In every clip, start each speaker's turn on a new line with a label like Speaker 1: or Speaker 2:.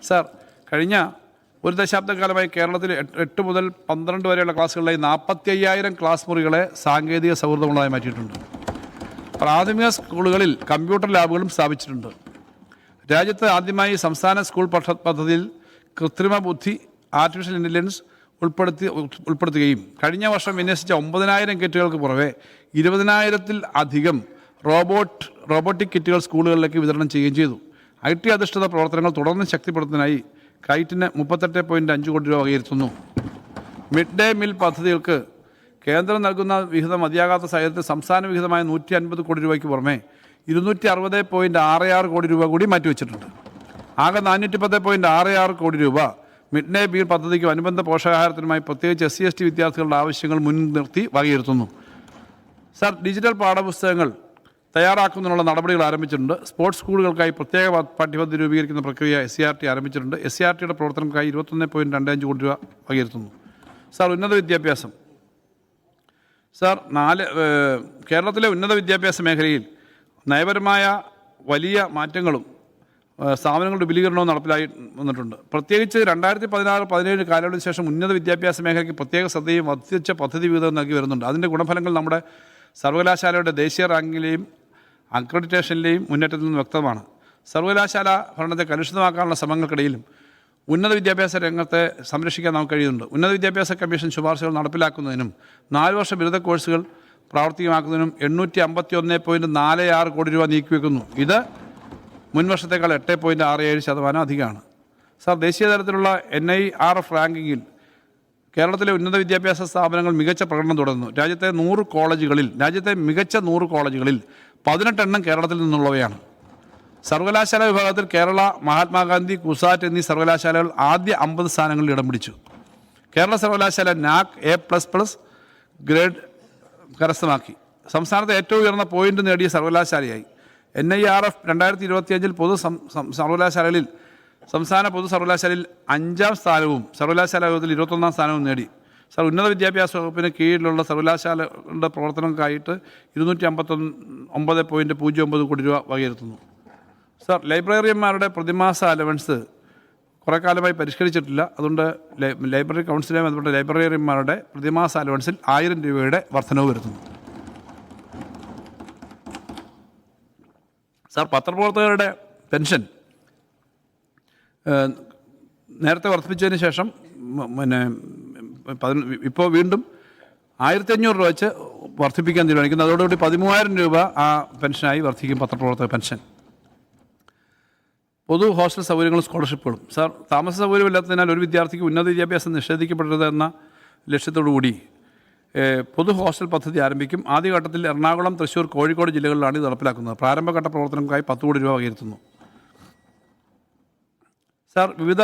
Speaker 1: Sir, കഴിഞ്ഞ ഒരു ദശാബ്ദക്കാലമായി കേരളത്തിൽ 8 മുതൽ 12 വരെയുള്ള ക്ലാസ്സുകളിലായി 45,000 ക്ലാസ് മുറികളെ സാങ്കേതിക സൗഹൃദമുള്ളതായി മാറ്റിയിട്ടുണ്ട്. പ്രാഥമിക സ്കൂളുകളിൽ കമ്പ്യൂട്ടർ ലാബുകളും സ്ഥാപിച്ചിട്ടുണ്ട്. രാജ്യത്ത് ആദ്യമായി സംസ്ഥാന സ്കൂൾ പദ്ധതിയിൽ കൃത്രിമ ബുദ്ധി ആർട്ടിഫിഷ്യൽ ഇൻ്റലിജൻസ് ഉൾപ്പെടുത്തുകയും കഴിഞ്ഞ വർഷം വിന്യസിച്ച 9,000 കിറ്റുകൾക്ക് പുറമെ 20,000-ൽ അധികം റോബോട്ടിക് കിറ്റുകൾ സ്കൂളുകളിലേക്ക് വിതരണം ചെയ്യുകയും ചെയ്തു. IT അധിഷ്ഠിത പ്രവർത്തനങ്ങൾ തുടർന്ന് ശക്തിപ്പെടുത്തുന്നതിനായി കൈറ്റിന് 38.5 കോടി രൂപ വകയിരുത്തുന്നു. മിഡ് ഡേ മീൽ പദ്ധതികൾക്ക് കേന്ദ്രം നൽകുന്ന വിഹിതം മതിയാകാത്ത സാഹചര്യത്തിൽ സംസ്ഥാന വിഹിതമായ 150 കോടി രൂപയ്ക്ക് പുറമെ 260.66 കോടി രൂപ കൂടി മാറ്റിവെച്ചിട്ടുണ്ട്. ആകെ 410.66 കോടി രൂപ മിഡ് ഡേ മീൽ പദ്ധതിക്കും അനുബന്ധ പോഷകാഹാരത്തിനുമായി പ്രത്യേകിച്ച് SC/ST വിദ്യാർത്ഥികളുടെ ആവശ്യങ്ങൾ മുൻനിർത്തി വകയിരുത്തുന്നു. സാർ, ഡിജിറ്റൽ പാഠപുസ്തകങ്ങൾ തയ്യാറാക്കുന്നതിനുള്ള നടപടികൾ ആരംഭിച്ചിട്ടുണ്ട്. സ്പോർട്സ് സ്കൂളുകൾക്കായി പ്രത്യേക പാഠ്യപദ്ധതി രൂപീകരിക്കുന്ന പ്രക്രിയ SCRT ആരംഭിച്ചിട്ടുണ്ട്. SCRTയുടെ പ്രവർത്തനങ്ങൾക്കായി 21.25 കോടി രൂപ വകയിരുത്തുന്നു. സാർ, ഉന്നത വിദ്യാഭ്യാസം. സാർ, കേരളത്തിലെ ഉന്നത വിദ്യാഭ്യാസ മേഖലയിൽ നയപരമായ വലിയ മാറ്റങ്ങളും സ്ഥാപനങ്ങളുടെ വിപുലീകരണവും നടപ്പിലായി വന്നിട്ടുണ്ട്. പ്രത്യേകിച്ച് 2016-17 കാലയളവിന് ശേഷം ഉന്നത വിദ്യാഭ്യാസ മേഖലയ്ക്ക് പ്രത്യേക ശ്രദ്ധയും വർദ്ധിച്ച പദ്ധതി വിഹിതം നൽകി വരുന്നുണ്ട്. അതിൻ്റെ ഗുണഫലങ്ങൾ നമ്മുടെ സർവകലാശാലയുടെ ദേശീയ റാങ്കിലെയും അക്രഡിറ്റേഷനിലെയും മുന്നേറ്റത്തിൽ നിന്ന് വ്യക്തമാണ്. സർവകലാശാല ഭരണത്തെ കലുഷിതമാക്കാനുള്ള ശ്രമങ്ങൾക്കിടയിലും ഉന്നത വിദ്യാഭ്യാസ രംഗത്തെ സംരക്ഷിക്കാൻ നമുക്ക് കഴിയുന്നുണ്ട്. ഉന്നത വിദ്യാഭ്യാസ കമ്മീഷൻ ശുപാർശകൾ നടപ്പിലാക്കുന്നതിനും 4 വർഷ ബിരുദ കോഴ്സുകൾ പ്രാവർത്തികമാക്കുന്നതിനും 851.46 കോടി രൂപ നീക്കിവെക്കുന്നു. ഇത് മുൻവർഷത്തേക്കാൾ 8.67% അധികമാണ്. സാർ, ദേശീയ തലത്തിലുള്ള NIRF റാങ്കിങ്ങിൽ കേരളത്തിലെ ഉന്നത വിദ്യാഭ്യാസ സ്ഥാപനങ്ങൾ മികച്ച പ്രകടനം തുടരുന്നു. രാജ്യത്തെ മികച്ച 100 കോളേജുകളിൽ 18 എണ്ണം കേരളത്തിൽ നിന്നുള്ളവയാണ്. സർവകലാശാല വിഭാഗത്തിൽ കേരള, മഹാത്മാഗാന്ധി, കുസാറ്റ് എന്നീ സർവകലാശാലകൾ ആദ്യ 50 സ്ഥാനങ്ങളിൽ ഇടം പിടിച്ചു. കേരള സർവകലാശാല NAAC A++ ഗ്രേഡ് കരസ്ഥമാക്കി. സംസ്ഥാനത്തെ ഏറ്റവും ഉയർന്ന പോയിന്റ് നേടിയ സർവകലാശാലയായി. NIRF 2025 സംസ്ഥാന പൊതു സർവകലാശാലയിൽ 5ാം സ്ഥാനവും സർവകലാശാല വിഭാഗത്തിൽ 21ാം സ്ഥാനവും നേടി. സാർ, ഉന്നത വിദ്യാഭ്യാസ വകുപ്പിന് കീഴിലുള്ള സർവകലാശാലകളുടെ പ്രവർത്തനങ്ങൾക്കായിട്ട് 259.09 കോടി രൂപ വകയിരുത്തുന്നു. സാർ, ലൈബ്രറിയന്മാരുടെ പ്രതിമാസ അലവൻസ് കുറേ കാലമായി പരിഷ്കരിച്ചിട്ടില്ല. അതുകൊണ്ട് ലൈബ്രറി കൗൺസിലുമായി ബന്ധപ്പെട്ട ലൈബ്രറിയന്മാരുടെ പ്രതിമാസ അലവൻസിൽ 1000 രൂപയുടെ വർധനവ് വരുത്തുന്നു. സാർ, പത്രപ്രവർത്തകരുടെ പെൻഷൻ നേരത്തെ വർദ്ധിപ്പിച്ചതിന് ശേഷം ഇപ്പോൾ വീണ്ടും 1,500 രൂപ വെച്ച് വർദ്ധിപ്പിക്കാൻ തീരുമാനിക്കുന്നു. അതോടുകൂടി 13,000 രൂപ ആ പെൻഷനായി വർദ്ധിക്കും പത്രപ്രവർത്തക പെൻഷൻ. പൊതു ഹോസ്റ്റൽ സൗകര്യങ്ങളും സ്കോളർഷിപ്പുകളും. സാർ, താമസ സൗകര്യമില്ലാത്തതിനാൽ ഒരു വിദ്യാർത്ഥിക്ക് ഉന്നത വിദ്യാഭ്യാസം നിഷേധിക്കപ്പെടരുത് എന്ന ലക്ഷ്യത്തോടുകൂടി പൊതു ഹോസ്റ്റൽ പദ്ധതി ആരംഭിക്കും. ആദ്യഘട്ടത്തിൽ എറണാകുളം, തൃശ്ശൂർ, കോഴിക്കോട് ജില്ലകളിലാണ് ഇത് നടപ്പിലാക്കുന്നത്. പ്രാരംഭഘട്ട പ്രവർത്തനങ്ങൾക്കായി 10 കോടി രൂപ വകയിരുത്തുന്നു. സാർ, വിവിധ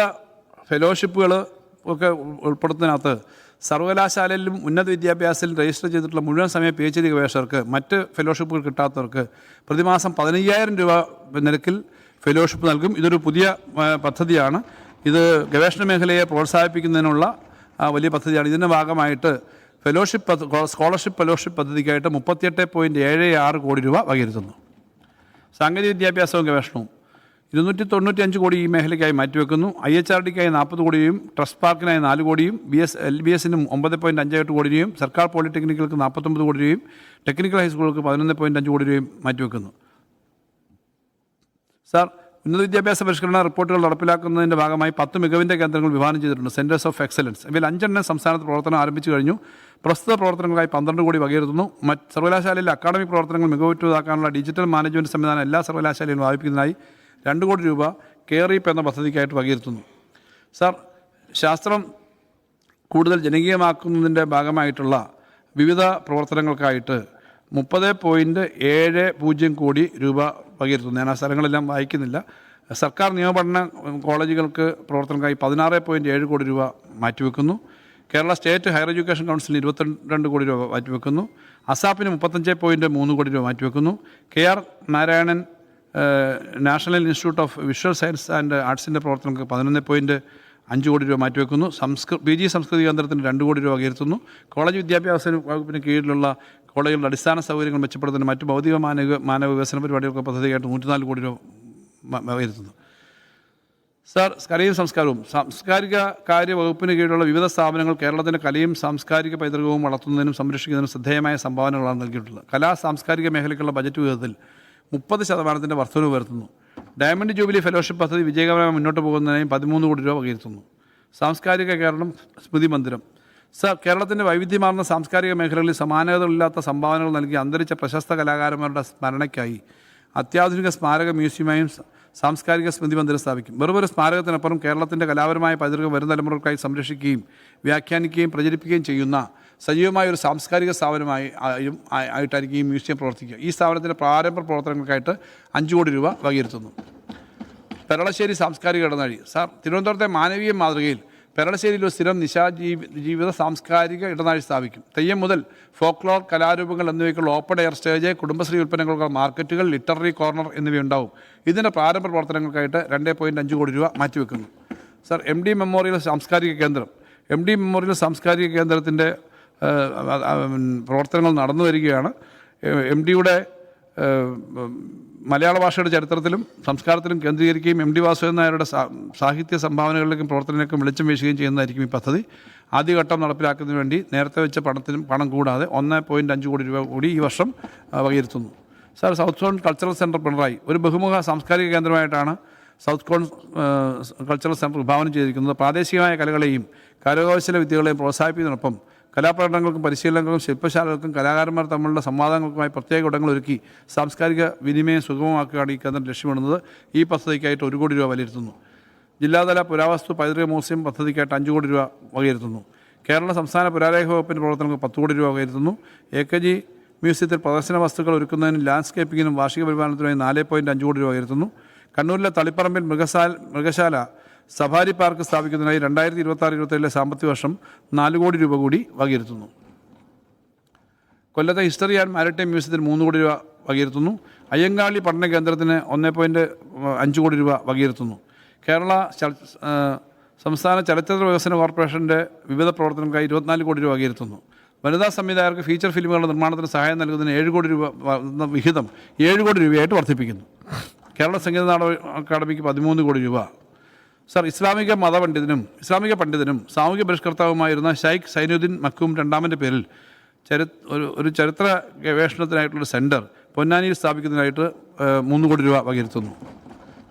Speaker 1: ഫെലോഷിപ്പുകൾ ഒക്കെ ഉൾപ്പെടുത്തുന്നതിനകത്ത് സർവകലാശാലയിലും ഉന്നത വിദ്യാഭ്യാസത്തിൽ രജിസ്റ്റർ ചെയ്തിട്ടുള്ള മുഴുവൻ സമയ PhD ഗവേഷകർക്ക് മറ്റ് ഫെലോഷിപ്പുകൾ കിട്ടാത്തവർക്ക് പ്രതിമാസം 15,000 രൂപ നിരക്കിൽ ഫെലോഷിപ്പ് നൽകും. ഇതൊരു പുതിയ പദ്ധതിയാണ്. ഇത് ഗവേഷണ മേഖലയെ പ്രോത്സാഹിപ്പിക്കുന്നതിനുള്ള വലിയ പദ്ധതിയാണ്. ഇതിൻ്റെ ഭാഗമായിട്ട് സ്കോളർഷിപ്പ് ഫെലോഷിപ്പ് പദ്ധതിക്കായിട്ട് 38.76 കോടി രൂപ വകയിരുത്തുന്നു. സാങ്കേതിക വിദ്യാഭ്യാസവും ഗവേഷണവും 295 കോടി ഈ മേഖലയ്ക്കായി മാറ്റിവെക്കുന്നു. IHRDക്കായി 40 കോടിയും ട്രസ്റ്റ് പാർക്കിനായി 4 കോടിയും LBSനും 9.58 കോടി രൂപയും സർക്കാർ പോളിടെക്നിക്കുകൾക്ക് 49 കോടി രൂപയും ടെക്നിക്കൽ ഹൈസ്കൂളുകൾക്ക് 11.5 കോടി രൂപയും മാറ്റിവെക്കുന്നു. സാർ, ഉന്നത വിദ്യാഭ്യാസ പരിഷ്കരണ റിപ്പോർട്ടുകൾ നടപ്പിലാക്കുന്നതിൻ്റെ ഭാഗമായി 10 മികവിൻ്റെ കേന്ദ്രങ്ങൾ വിഭാവനം ചെയ്തിട്ടുണ്ട്. Centres of excellence. ഇവയിൽ 5 എണ്ണം സംസ്ഥാനത്ത് പ്രവർത്തനം ആരംഭിച്ചു കഴിഞ്ഞു. പ്രസ്തുത പ്രവർത്തനങ്ങൾക്കായി 12 കോടി വകയിരുത്തുന്നു. സർവകലാശാലയിലെ അക്കാഡമിക് പ്രവർത്തനങ്ങൾ മികവുറ്റതാക്കാനുള്ള ഡിജിറ്റൽ മാനേജ്മെൻറ്റ് സംവിധാനം എല്ലാ സർവകലാശാലയിലും വ്യാപിപ്പിക്കുന്നതിനായി 2 കോടി രൂപ കെയർഇപ് എന്ന പദ്ധതിക്കായിട്ട് വകയിരുത്തുന്നു. സാർ, ശാസ്ത്രം കൂടുതൽ ജനകീയമാക്കുന്നതിൻ്റെ ഭാഗമായിട്ടുള്ള വിവിധ പ്രവർത്തനങ്ങൾക്കായിട്ട് 30.70 കോടി രൂപ വകയിരുത്തുന്നു. ഞാൻ ആ സ്ഥലങ്ങളെല്ലാം വായിക്കുന്നില്ല. സർക്കാർ നിയമപഠന കോളേജുകൾക്ക് പ്രവർത്തനങ്ങൾക്കായി 16.7 കോടി രൂപ മാറ്റിവെക്കുന്നു. കേരള സ്റ്റേറ്റ് ഹയർ എഡ്യൂക്കേഷൻ കൗൺസിലിന് 22 കോടി രൂപ മാറ്റിവെക്കുന്നു. അസാപ്പിന് 35.3 കോടി രൂപ മാറ്റിവെക്കുന്നു. KR Narayanan national institute of visual science and ആർട്സിൻ്റെ പ്രവർത്തനങ്ങൾക്ക് 11.5 കോടി രൂപ മാറ്റിവെക്കുന്നു. PG സംസ്കൃതി കേന്ദ്രത്തിന് 2 കോടി രൂപ വകയിരുത്തുന്നു. കോളേജ് വിദ്യാഭ്യാസ വകുപ്പിന് കീഴിലുള്ള കോളേജുകളുടെ അടിസ്ഥാന സൗകര്യങ്ങൾ മെച്ചപ്പെടുത്തുന്നതിന് മറ്റ് ഭൗതിക മാനവ വികസന പരിപാടികൾക്ക് പദ്ധതിയായിട്ട് 104 കോടി രൂപ വകയിരുത്തുന്നു. സാർ, കലയും സംസ്കാരവും സാംസ്കാരിക കാര്യ വകുപ്പിന് കീഴിലുള്ള വിവിധ സ്ഥാപനങ്ങൾ കേരളത്തിൻ്റെ കലയും സാംസ്കാരിക പൈതൃകവും വളർത്തുന്നതിനും സംരക്ഷിക്കുന്നതിനും ശ്രദ്ധേയമായ സംഭാവനകളാണ് നൽകിയിട്ടുള്ളത്. കലാ സാംസ്കാരിക മേഖലയ്ക്കുള്ള ബജറ്റ് വിഹിതത്തിൽ 30% വർധനവ് വരുത്തുന്നു. ഡയമണ്ട് ജൂബിലി ഫെലോഷിപ്പ് പദ്ധതി വിജയകരമായി മുന്നോട്ട് പോകുന്നതിനായി 13 കോടി രൂപ വകയിരുത്തുന്നു. സാംസ്കാരിക കേരളം സ്മൃതി മന്ദിരം. സാർ, കേരളത്തിൻ്റെ വൈവിധ്യമാർന്ന സാംസ്കാരിക മേഖലകളിൽ സമാനതകളില്ലാത്ത സംഭാവനകൾ നൽകി അന്തരിച്ച പ്രശസ്ത കലാകാരന്മാരുടെ സ്മരണയ്ക്കായി അത്യാധുനിക സ്മാരക മ്യൂസിയമായും സാംസ്കാരിക സ്മൃതി മന്ദിരം സ്ഥാപിക്കും. വെറുമൊരു സ്മാരകത്തിനപ്പുറം കേരളത്തിൻ്റെ കലാപരമായ പൈതൃകം വരും തലമുറകൾക്കായി സംരക്ഷിക്കുകയും വ്യാഖ്യാനിക്കുകയും പ്രചരിപ്പിക്കുകയും ചെയ്യുന്ന സജീവമായ ഒരു സാംസ്കാരിക ആയിട്ടായിരിക്കും ഈ മ്യൂസിയം പ്രവർത്തിക്കുക. ഈ സ്ഥാപനത്തിൻ്റെ പ്രാരംഭ പ്രവർത്തനങ്ങൾക്കായിട്ട് 5 കോടി രൂപ വകയിരുത്തുന്നു. പെരളശ്ശേരി സാംസ്കാരിക ഇടനാഴി. സാർ, തിരുവനന്തപുരത്തെ മാനവീയ മാതൃകയിൽ പെരളശ്ശേരിയിൽ ഒരു സ്ഥിരം ജീവിത സാംസ്കാരിക ഇടനാഴി സ്ഥാപിക്കും. തെയ്യം മുതൽ ഫോക്ലോർ കലാരൂപങ്ങൾ എന്നിവയ്ക്കുള്ള ഓപ്പൺ എയർ സ്റ്റേജ്, കുടുംബശ്രീ ഉൽപ്പന്നങ്ങൾക്കുള്ള മാർക്കറ്റുകൾ, ലിറ്റററി കോർണർ എന്നിവയുണ്ടാവും. ഇതിൻ്റെ പ്രാരംഭ പ്രവർത്തനങ്ങൾക്കായിട്ട് 2.5 കോടി രൂപ മാറ്റിവെക്കുന്നു. സാർ, MD മെമ്മോറിയൽ സാംസ്കാരിക കേന്ദ്രം. MD മെമ്മോറിയൽ സാംസ്കാരിക കേന്ദ്രത്തിൻ്റെ പ്രവർത്തനങ്ങൾ നടന്നു വരികയാണ്. MDയുടെ മലയാള ഭാഷയുടെ ചരിത്രത്തിലും സംസ്കാരത്തിലും കേന്ദ്രീകരിക്കുകയും MD വാസുദേവൻ നായരുടെ സാഹിത്യ സംഭാവനകളിലേക്കും പ്രവർത്തനങ്ങളിലേക്കും വെളിച്ചം വീശുകയും ചെയ്യുന്നതായിരിക്കും ഈ പദ്ധതി. ആദ്യഘട്ടം നടപ്പിലാക്കുന്നതിന് വേണ്ടി നേരത്തെ വെച്ച പണം കൂടാതെ 1.5 കോടി രൂപ കൂടി ഈ വർഷം വകയിരുത്തുന്നു. Sir, south zone cultural centre Pinarayi ഒരു ബഹുമുഖ സാംസ്കാരിക കേന്ദ്രമായിട്ടാണ് സൗത്ത് കോൺ കൾച്ചറൽ സെൻറ്റർ വിഭാവനം ചെയ്തിരിക്കുന്നത്. പ്രാദേശികമായ കലകളെയും കരകൗശല വിദ്യകളെയും പ്രോത്സാഹിപ്പിക്കുന്നതിനൊപ്പം കലാപ്രകടനങ്ങൾക്കും പരിശീലനങ്ങൾക്കും ശില്പശാലകൾക്കും കലാകാരന്മാർ തമ്മിലുള്ള സംവാദങ്ങൾക്കുമായി പ്രത്യേക ഇടങ്ങൾ ഒരുക്കി സാംസ്കാരിക വിനിമയം സുഗമമാക്കുകയാണ് ഈ കേന്ദ്രം ലക്ഷ്യമിടുന്നത്. ഈ പദ്ധതിക്കായിട്ട് 1 കോടി രൂപ വകയിരുത്തുന്നു. ജില്ലാതല പുരാവസ്തു പൈതൃക മ്യൂസിയം പദ്ധതിക്കായിട്ട് 5 കോടി രൂപ വകയിരുത്തുന്നു. കേരള സംസ്ഥാന പുരാരേഖ വകുപ്പിൻ്റെ പ്രവർത്തനങ്ങൾക്ക് 10 കോടി രൂപ വകയിരുത്തുന്നു. AKG മ്യൂസിയത്തിൽ പ്രദർശന വസ്തുക്കൾ ഒരുക്കുന്നതിനും ലാൻഡ്സ്കേപ്പിങ്ങിനും വാർഷിക പരിപാലനത്തിനായി 4.5 കോടി രൂപ വകയിരുത്തുന്നു. കണ്ണൂരിലെ തളിപ്പറമ്പിൽ മൃഗശാല സഫാരി പാർക്ക് സ്ഥാപിക്കുന്നതിനായി 2026-27 സാമ്പത്തിക വർഷം 4 കോടി രൂപ കൂടി വകയിരുത്തുന്നു. കൊല്ലത്തെ ഹിസ്റ്ററി ആൻഡ് മാരിടൈം മ്യൂസിയത്തിൽ 3 കോടി രൂപ വകയിരുത്തുന്നു. അയ്യങ്കാളി പഠന കേന്ദ്രത്തിന് 1.5 കോടി രൂപ വകയിരുത്തുന്നു. കേരള സംസ്ഥാന ചലച്ചിത്ര വികസന കോർപ്പറേഷൻ്റെ വിവിധ പ്രവർത്തനങ്ങൾക്കായി 24 കോടി രൂപ വകയിരുത്തുന്നു. വനിതാ സംവിധായകർക്ക് ഫീച്ചർ ഫിലിമുകളുടെ നിർമ്മാണത്തിന് സഹായം നൽകുന്നതിന് 7 കോടി രൂപ വിഹിതം 7 കോടി രൂപയായിട്ട് വർദ്ധിപ്പിക്കുന്നു. കേരള സംഗീത നാടക അക്കാദമിക്ക് 13 കോടി രൂപ. സാർ, ഇസ്ലാമിക പണ്ഡിതനും സാമൂഹിക പരിഷ്കർത്താവുമായിരുന്ന ഷൈഖ് സൈനുദ്ദീൻ മക്കൂം രണ്ടാമൻ്റെ പേരിൽ ഒരു ചരിത്ര ഗവേഷണത്തിനായിട്ടുള്ള സെൻറ്റർ പൊന്നാനിയിൽ സ്ഥാപിക്കുന്നതിനായിട്ട് 3 കോടി രൂപ വകയിരുത്തുന്നു.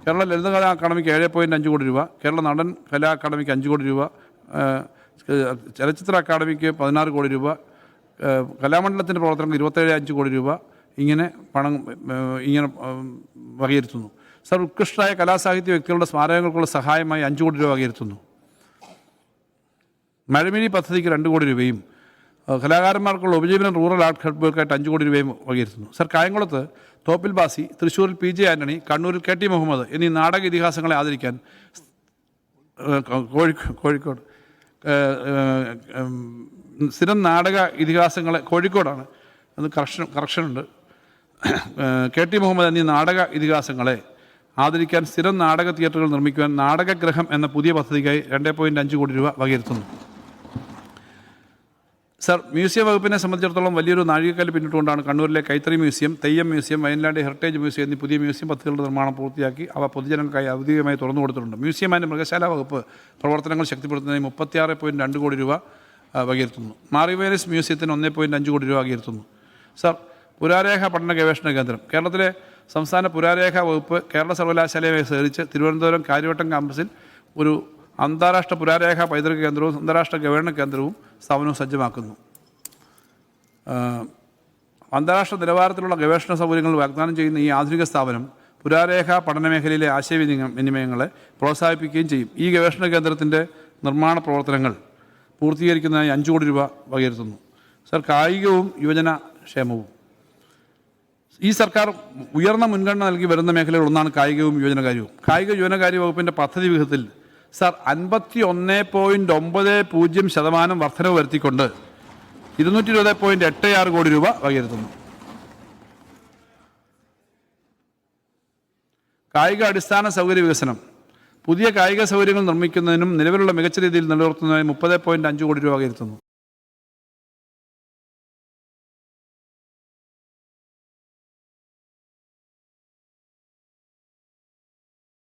Speaker 1: കേരള ലളിതകലാ അക്കാദമിക്ക് 7.5 കോടി രൂപ. കേരള നടൻ കലാ അക്കാദമിക്ക് 5 കോടി രൂപ. ചലച്ചിത്ര അക്കാദമിക്ക് 16 കോടി രൂപ. കലാമണ്ഡലത്തിൻ്റെ പ്രവർത്തനങ്ങൾ 27.5 കോടി രൂപ. ഇങ്ങനെ വകയിരുത്തുന്നു. സാർ, ഉത്കൃഷ്ടരായ കലാസാഹിത്യ വ്യക്തികളുടെ സ്മാരകങ്ങൾക്കുള്ള സഹായമായി 5 കോടി രൂപ വകയിരുത്തുന്നു. മഴമിഴി പദ്ധതിക്ക് 2 കോടി രൂപയും കലാകാരന്മാർക്കുള്ള ഉപജീവനം റൂറൽ ആർട്ട് ഹബ്ബുകൾക്കായിട്ട് 5 കോടി രൂപയും വകയിരുത്തുന്നു. സാർ, കായംകുളത്ത് തോപ്പിൽ ബാസി, തൃശ്ശൂരിൽ PJ ആൻ്റണി, കണ്ണൂരിൽ KT മുഹമ്മദ് എന്നീ നാടക ഇതിഹാസങ്ങളെ ആദരിക്കാൻ കോഴിക്കോട് സ്ഥിരം നാടക ഇതിഹാസങ്ങളെ കോഴിക്കോടാണ് അത് കറക്ഷനുണ്ട്. KT മുഹമ്മദ് എന്നീ നാടക ഇതിഹാസങ്ങളെ ആദരിക്കാൻ സ്ഥിരം നാടക തിയേറ്ററുകൾ നിർമ്മിക്കുവാൻ നാടകഗ്രഹം എന്ന പുതിയ പദ്ധതിക്കായി 2.5 കോടി രൂപ വകയിരുത്തുന്നു. സാർ, മ്യൂസിയം വകുപ്പിനെ സംബന്ധിച്ചിടത്തോളം വലിയൊരു നാഴികക്കല്ല് പിന്നിട്ടുകൊണ്ടാണ് കണ്ണൂരിലെ കൈത്തറി museum, Theyyam museum, Wayanad heritage museum എന്നീ പുതിയ മ്യൂസിയം പദ്ധതികളുടെ നിർമ്മാണം പൂർത്തിയാക്കി അവ പൊതുജനങ്ങൾക്കായി ഔദ്യോഗികമായി തുറന്നു കൊടുത്തിട്ടുണ്ട്. മ്യൂസിയം ആൻഡ് മൃഗശാല വകുപ്പ് പ്രവർത്തനങ്ങൾ ശക്തിപ്പെടുത്തുന്നതിന് 36.2 കോടി രൂപ വകയിരുത്തുന്നു. മാറിവേനിസ് മ്യൂസിയത്തിന് 1.5 കോടി രൂപ വകയിരുത്തുന്നു. സാർ, പുരാരേഖ പഠന ഗവേഷണ കേന്ദ്രം. കേരളത്തിലെ സംസ്ഥാന പുരാരേഖ വകുപ്പ് കേരള സർവകലാശാലയുമായി സഹകരിച്ച് തിരുവനന്തപുരം കാര്യവട്ടം ക്യാമ്പസിൽ ഒരു അന്താരാഷ്ട്ര പുരാരേഖ പൈതൃക കേന്ദ്രവും അന്താരാഷ്ട്ര ഗവേഷണ കേന്ദ്രവും സ്ഥാപനവും സജ്ജമാക്കുന്നു. അന്താരാഷ്ട്ര നിലവാരത്തിലുള്ള ഗവേഷണ സൗകര്യങ്ങൾ വാഗ്ദാനം ചെയ്യുന്ന ഈ ആധുനിക സ്ഥാപനം പുരാരേഖ പഠന മേഖലയിലെ ആശയവിനിമയങ്ങളെ പ്രോത്സാഹിപ്പിക്കുകയും ചെയ്യും. ഈ ഗവേഷണ കേന്ദ്രത്തിൻ്റെ നിർമ്മാണ പ്രവർത്തനങ്ങൾ പൂർത്തീകരിക്കുന്നതിനായി 5 കോടി രൂപ വകയിരുത്തുന്നു. സർ, കായികവും യുവജന ക്ഷേമവും. ഈ സർക്കാർ ഉയർന്ന മുൻഗണന നൽകി വരുന്ന മേഖലകളിൽ ഒന്നാണ് കായികവും യുവജനകാര്യവും. കായിക യുവജനകാര്യ വകുപ്പിൻ്റെ പദ്ധതി വിഹിതത്തിൽ സാർ 51.90% വർധനവ് വരുത്തിക്കൊണ്ട് 220.86 കോടി രൂപ വകയിരുത്തുന്നു. കായിക അടിസ്ഥാന സൗകര്യ വികസനം. പുതിയ കായിക സൗകര്യങ്ങൾ നിർമ്മിക്കുന്നതിനും നിലവിലുള്ള മികച്ച രീതിയിൽ നിലനിർത്തുന്നതിനും 30.5 കോടി രൂപ വകയിരുത്തുന്നു.